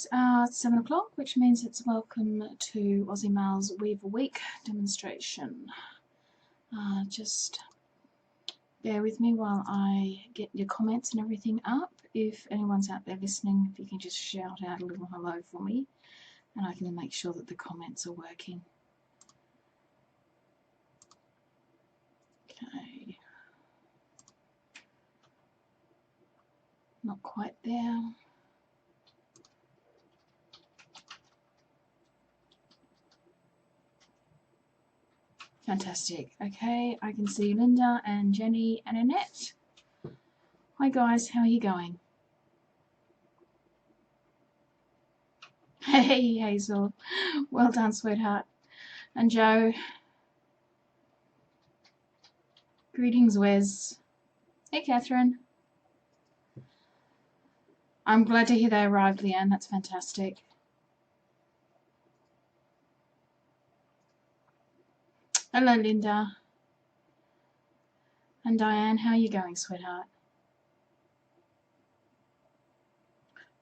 It's 7 o'clock, which means it's welcome to Aussie Mail's Weave a Week demonstration. Just bear with me while I get your comments and everything up. If anyone's out there listening, if you can just shout out a little hello for me, and I can make sure that the comments are working. Okay. Not quite there. Fantastic. Okay, I can see Linda and Jenny and Annette. Hi guys, how are you going? Hey Hazel, well done sweetheart. And Joe. Greetings Wes. Hey Catherine. I'm glad to hear they arrived, Leanne, that's fantastic. Hello Linda. And Diane, how are you going, sweetheart?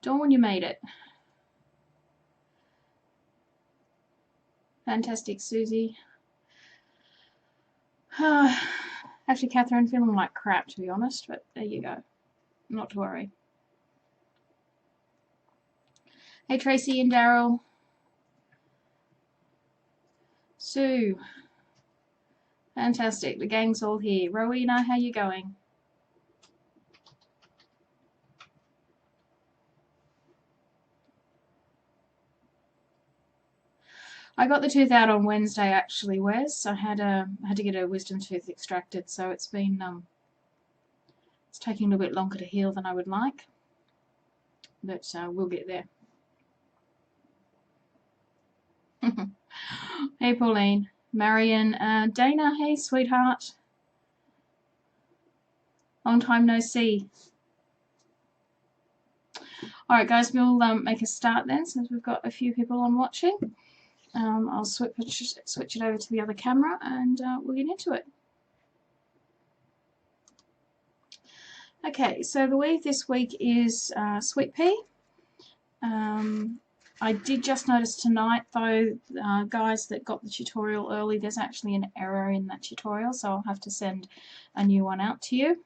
Dawn, you made it. Fantastic, Susie. Actually, Catherine, feeling like crap, to be honest, but there you go. Not to worry. Hey, Tracy and Daryl. Sue. Fantastic. The gang's all here. Rowena, how you going? I got the tooth out on Wednesday, actually, Wes. I had to get a wisdom tooth extracted, so it's been it's taking a little bit longer to heal than I would like, but we'll get there. Hey, Pauline, Marion, Dana. Hey, sweetheart. Long time no see. All right, guys, we'll make a start then, since we've got a few people on watching. I'll switch it over to the other camera and we'll get into it. Okay, so the weave this week is sweet pea. I did just notice tonight, though, guys that got the tutorial early, there's actually an error in that tutorial, so I'll have to send a new one out to you.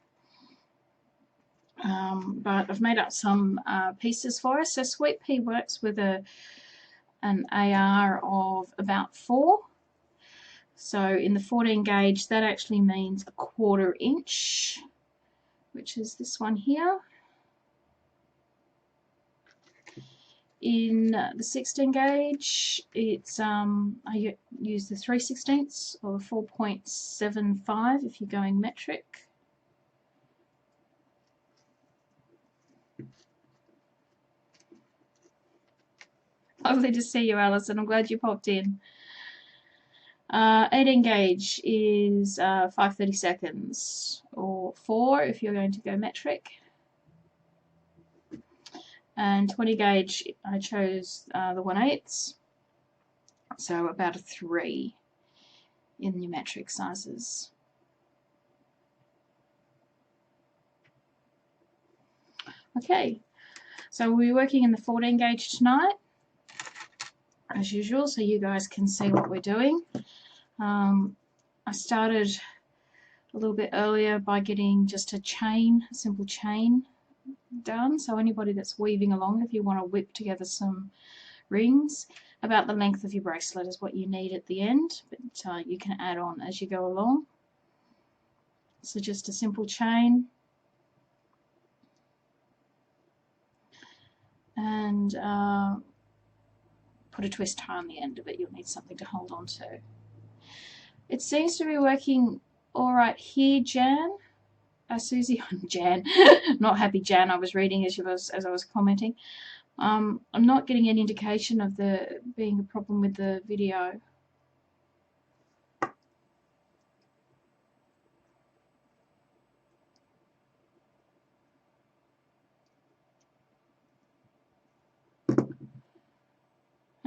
But I've made up some pieces for us. So sweet pea works with an AR of about 4. So in the 14 gauge, that actually means 1/4 inch, which is this one here. In the 16 gauge, it's I use the 3/16 or the 4.75 if you're going metric. Lovely to see you, Alison. I'm glad you popped in. 18 gauge is 5/32 or 4 if you're going to go metric. And 20 gauge, I chose the 1/8, so about a 3 in the metric sizes. Okay, so we're working in the 14 gauge tonight, as usual, so you guys can see what we're doing. I started a little bit earlier by getting just a simple chain done, so anybody that's weaving along, if you want to whip together some rings, about the length of your bracelet is what you need at the end, but you can add on as you go along. So just a simple chain, and put a twist tie on the end of it. You'll need something to hold on to. It seems to be working all right here, Jan. Susie, Jan, not happy Jan. I was reading as I was commenting. I'm not getting any indication of there being a problem with the video.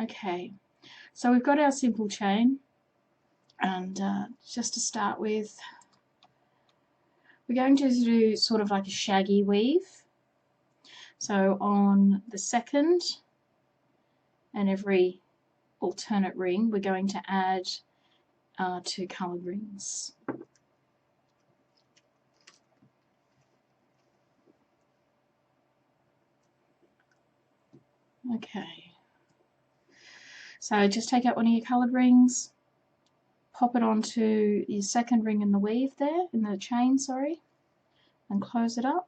Okay, so we've got our simple chain, and just to start with, we're going to do sort of like a shaggy weave. So on the second and every alternate ring we're going to add 2 coloured rings. Okay, so just take out one of your coloured rings, pop it onto your second ring in the weave there, in the chain, sorry, and close it up.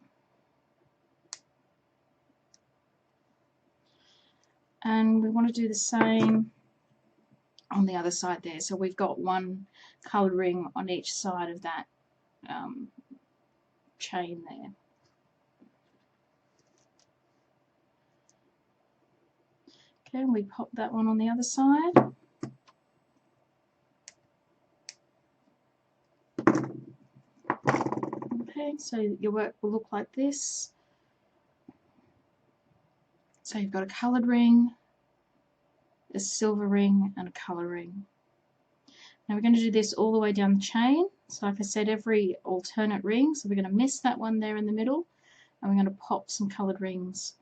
And we want to do the same on the other side there. So we've got one coloured ring on each side of that chain there. Okay, and we pop that one on the other side. Okay, so your work will look like this. So you've got a coloured ring, a silver ring, and a colour ring. Now we're going to do this all the way down the chain. So like I said, every alternate ring. So we're going to miss that one there in the middle, and we're going to pop some coloured rings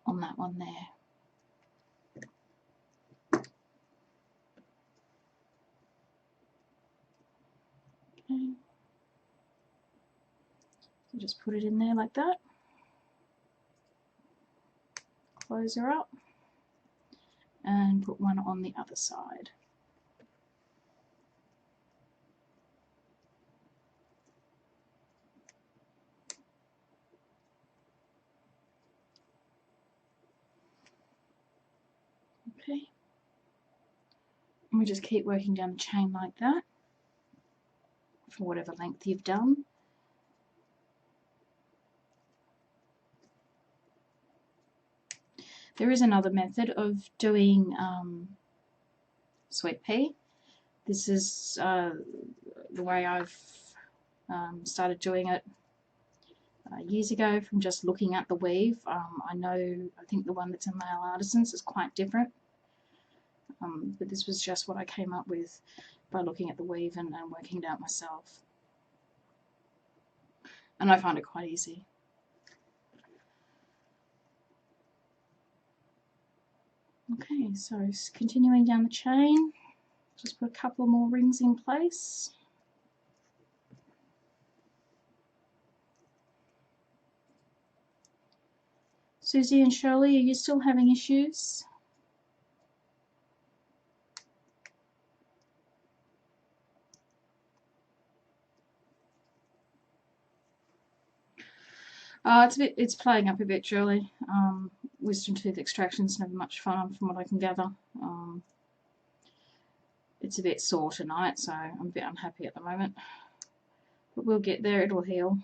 on that one there. Okay. So just put it in there like that. Close her up and put one on the other side. Okay. And we just keep working down the chain like that for whatever length you've done. There is another method of doing sweet pea. This is the way I've started doing it years ago from just looking at the weave. I think the one that's in Maille Artisans is quite different, but this was just what I came up with by looking at the weave and working it out myself. And I find it quite easy. Okay, so continuing down the chain, just put a couple more rings in place. Susie and Shirley, are you still having issues? It's playing up a bit, Shirley. Wisdom tooth extraction's never much fun, from what I can gather. It's a bit sore tonight, so I'm a bit unhappy at the moment. But we'll get there, it'll heal.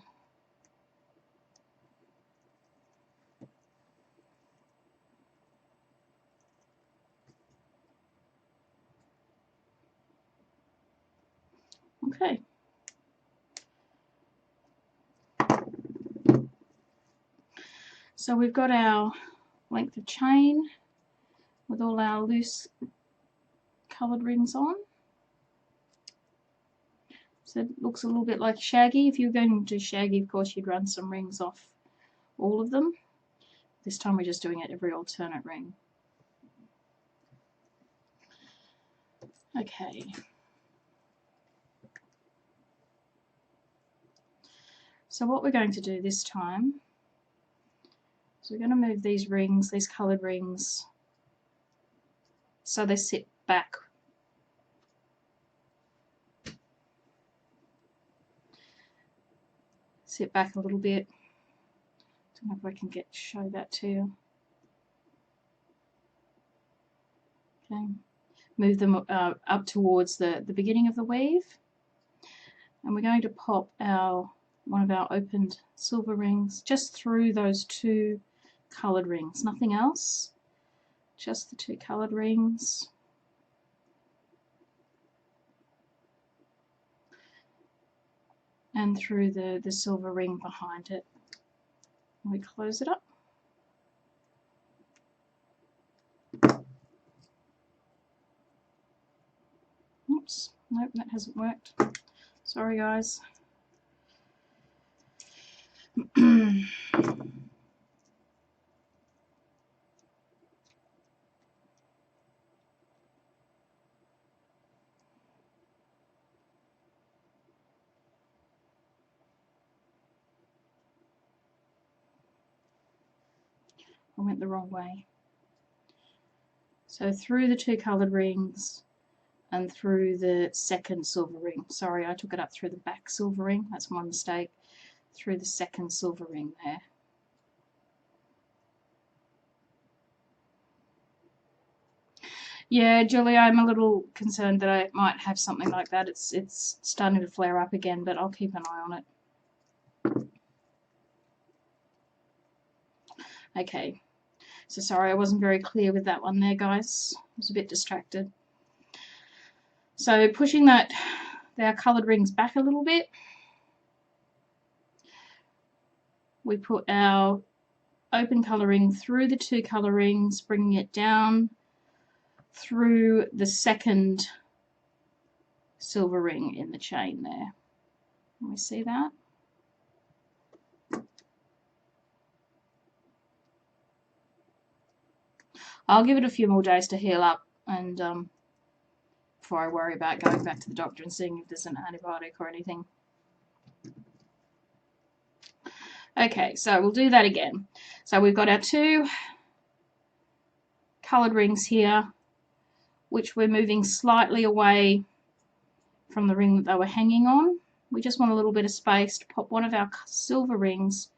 Okay. So we've got our length of chain with all our loose coloured rings on. So it looks a little bit like shaggy. If you're going to do shaggy, of course, you'd run some rings off all of them. This time we're just doing it every alternate ring. Okay. So what we're going to do this time is we're going to move these rings, these coloured rings, so they sit back. Sit back a little bit. Don't know if I can show that to you. Okay. Move them up towards the beginning of the weave, and we're going to pop one of our opened silver rings just through those 2 coloured rings, nothing else, just the 2 coloured rings. And through the silver ring behind it. And we close it up. Oops, nope, that hasn't worked. Sorry guys. I went the wrong way. So through the 2 coloured rings and through the second silver ring. Sorry, I took it up through the back silver ring. That's my mistake. Through the second silver ring there. Yeah, Julie, I'm a little concerned that I might have something like that. It's starting to flare up again, but I'll keep an eye on it. Okay, so sorry I wasn't very clear with that one there, guys. I was a bit distracted. So pushing our coloured rings back a little bit, we put our open colouring through the 2 colour rings, bringing it down through the second silver ring in the chain there. Can we see that? I'll give it a few more days to heal up, and before I worry about going back to the doctor and seeing if there's an antibiotic or anything. Okay, so we'll do that again. So we've got our 2 coloured rings here, which we're moving slightly away from the ring that they were hanging on. We just want a little bit of space to pop one of our silver rings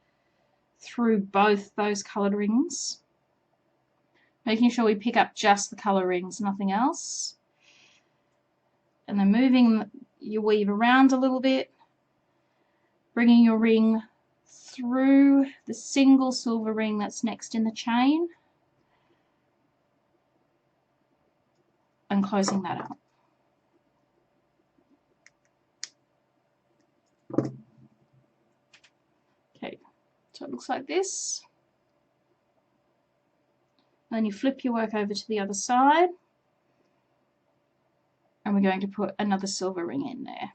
through both those coloured rings, making sure we pick up just the colour rings, nothing else. And then moving your weave around a little bit, bringing your ring through the single silver ring that's next in the chain and closing that up. Okay, so it looks like this. Then you flip your work over to the other side, and we're going to put another silver ring in there.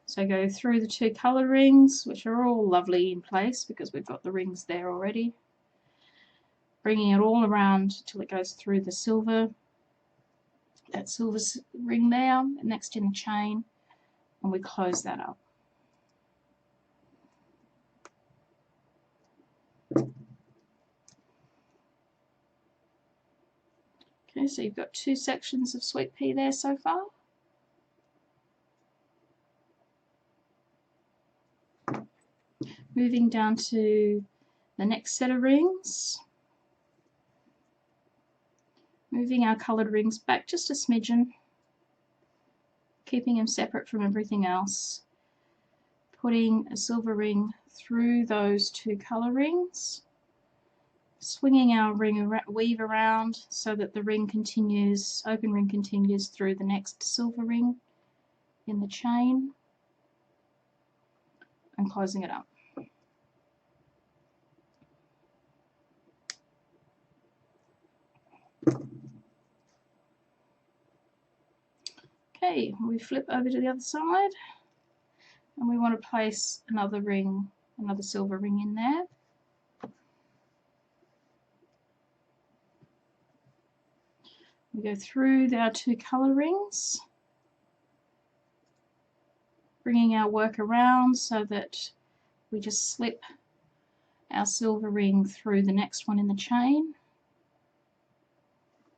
So go through the 2 colour rings, which are all lovely in place because we've got the rings there already. Bringing it all around till it goes through the silver, that silver ring there, next in the chain, and we close that up. Okay, so you've got 2 sections of sweet pea there so far. Moving down to the next set of rings. Moving our coloured rings back just a smidgen, keeping them separate from everything else. Putting a silver ring through those 2 colour rings. Swinging our weave around so that the ring continues, open ring continues through the next silver ring in the chain, and closing it up. Okay, we flip over to the other side, and we want to place another ring, another silver ring in there. We go through our 2 colour rings, bringing our work around so that we just slip our silver ring through the next one in the chain,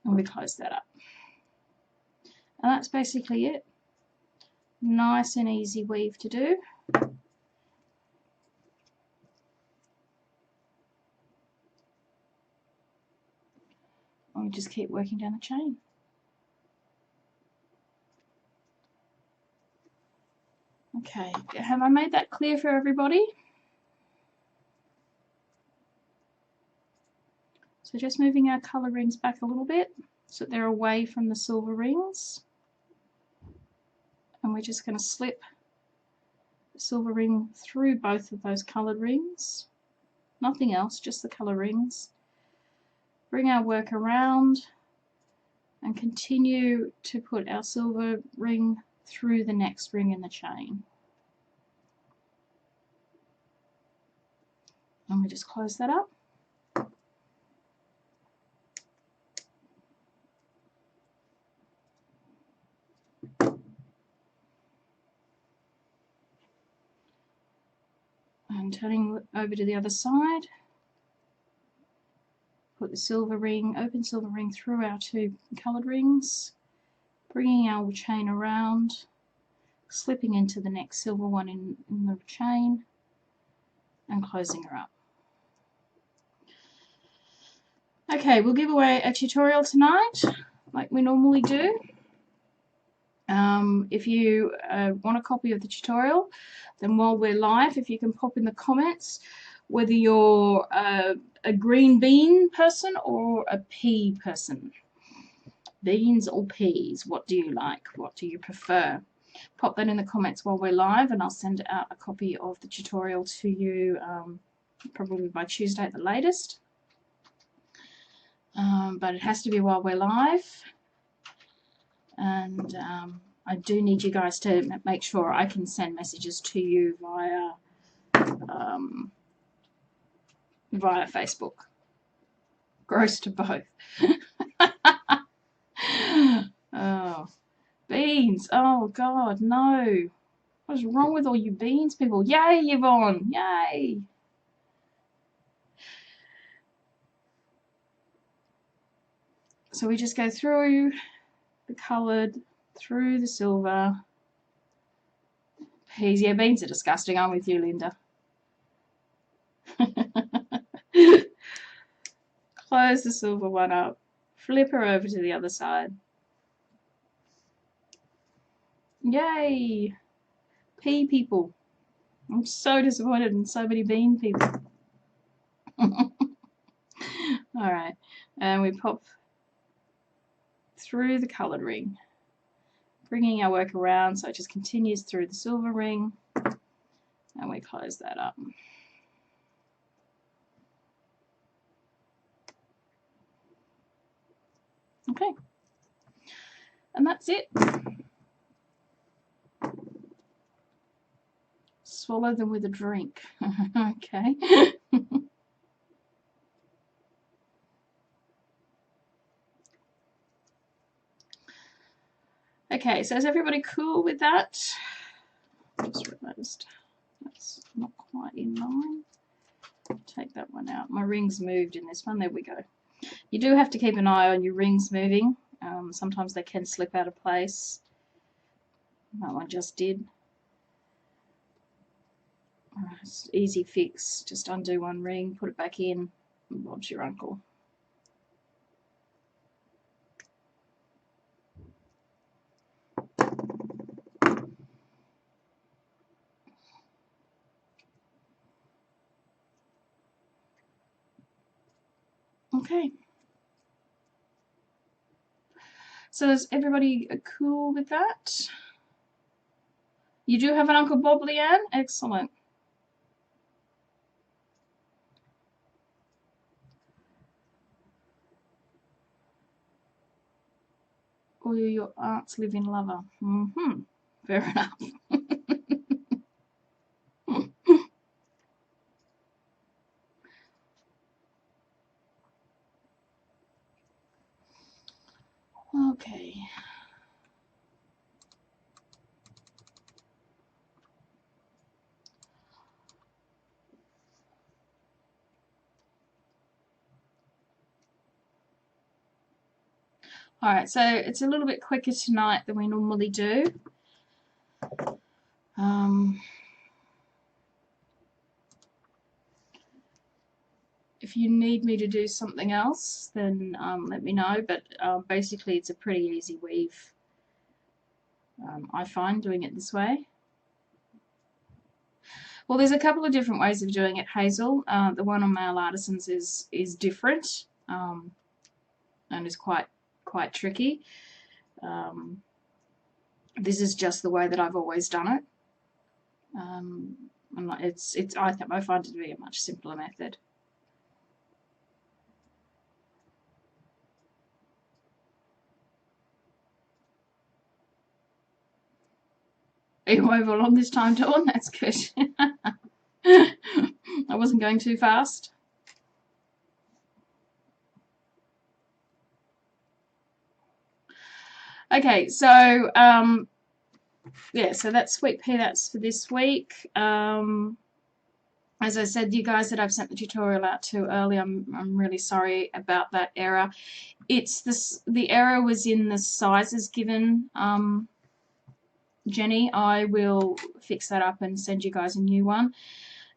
and we close that up. And that's basically it. Nice and easy weave to do. And we just keep working down the chain. Okay, have I made that clear for everybody? So just moving our colour rings back a little bit so that they're away from the silver rings. And we're just going to slip the silver ring through both of those coloured rings. Nothing else, just the colour rings. Bring our work around and continue to put our silver ring through the next ring in the chain. And we just close that up. turning over to the other side. Put the silver ring, open silver ring through our two coloured rings, bringing our chain around, slipping into the next silver one in the chain, and closing her up. Okay, we'll give away a tutorial tonight, like we normally do. If you want a copy of the tutorial, then while we're live, if you can pop in the comments whether you're a green bean person or a pea person. Beans or peas, what do you like? What do you prefer? Pop that in the comments while we're live and I'll send out a copy of the tutorial to you probably by Tuesday at the latest. But it has to be while we're live. And I do need you guys to make sure I can send messages to you via Facebook. Gross to both. Oh, beans. Oh, God, no. What is wrong with all you beans people? Yay, Yvonne. Yay. So we just go through the coloured, through the silver. Peas. Yeah, beans are disgusting. I'm with you, Linda. Close the silver one up. Flip her over to the other side. Yay! Pea people. I'm so disappointed in so many bean people. Alright, and we pop through the coloured ring, bringing our work around so it just continues through the silver ring, and we close that up. Okay, and that's it. Swallow them with a drink. Okay. Okay, so is everybody cool with that? Just realised that's not quite in line. Take that one out. My rings moved in this one. There we go. You do have to keep an eye on your rings moving. Sometimes they can slip out of place. That one just did. It's easy fix. Just undo one ring, put it back in, and Bob's your uncle. Okay. So is everybody cool with that? You do have an Uncle Bob, Leanne? Excellent. Or your aunt's living lover. Fair enough. Okay. Alright, so it's a little bit quicker tonight than we normally do. If you need me to do something else, then let me know, but basically it's a pretty easy weave. I find doing it this way. Well, there's a couple of different ways of doing it, Hazel. The one on Maille Artisans is different and is quite tricky. This is just the way that I've always done it. I find it to be a much simpler method. Are you over on this time, Dawn? That's good. I wasn't going too fast. Okay, so yeah, so that's sweet pea. That's for this week. As I said, you guys that I've sent the tutorial out to early, I'm really sorry about that error. It's this, the error was in the sizes given, Jenny. I will fix that up and send you guys a new one.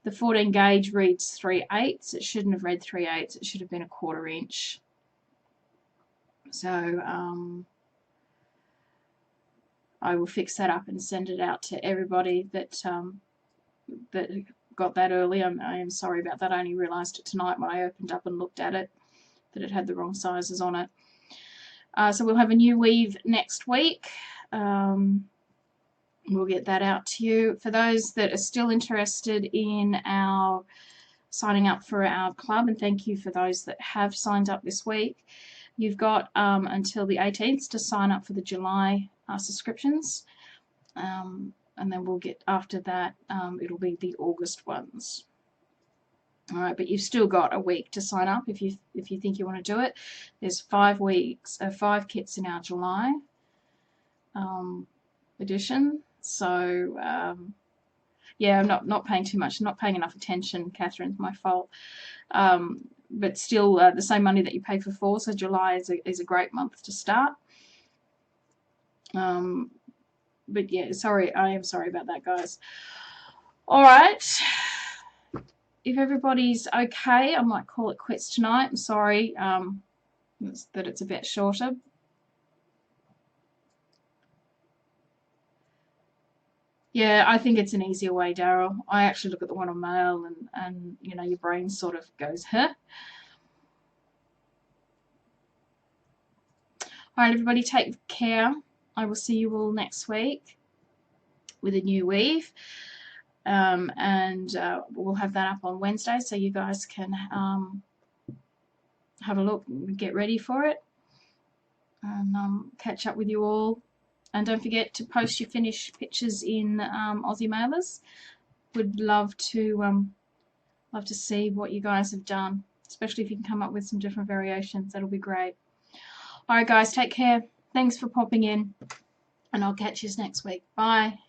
The 14 gauge reads 3/8. It shouldn't have read 3/8. It should have been a 1/4 inch. So I will fix that up and send it out to everybody that that got that early. I am sorry about that. I only realised it tonight when I opened up and looked at it, that it had the wrong sizes on it. So we'll have a new weave next week. We'll get that out to you. For those that are still interested in our signing up for our club, and thank you for those that have signed up this week, you've got until the 18th to sign up for the July subscriptions. And then we'll get, after that, it'll be the August ones. All right, but you've still got a week to sign up if you think you want to do it. There's 5 kits in our July edition. So yeah, I'm not paying too much. I'm not paying enough attention, Catherine. It's my fault. But still, the same money that you pay for fall. So July is a great month to start. But yeah, sorry, I am sorry about that, guys. All right. If everybody's okay, I might call it quits tonight. I'm sorry that it's a bit shorter. Yeah, I think it's an easier way, Daryl. I actually look at the one on Maille and you know, your brain sort of goes, huh? All right, everybody, take care. I will see you all next week with a new weave. And we'll have that up on Wednesday so you guys can have a look and get ready for it, and catch up with you all. And don't forget to post your finished pictures in Aussie Mailers. Would love to see what you guys have done, especially if you can come up with some different variations. That'll be great. All right, guys, take care. Thanks for popping in, and I'll catch you next week. Bye.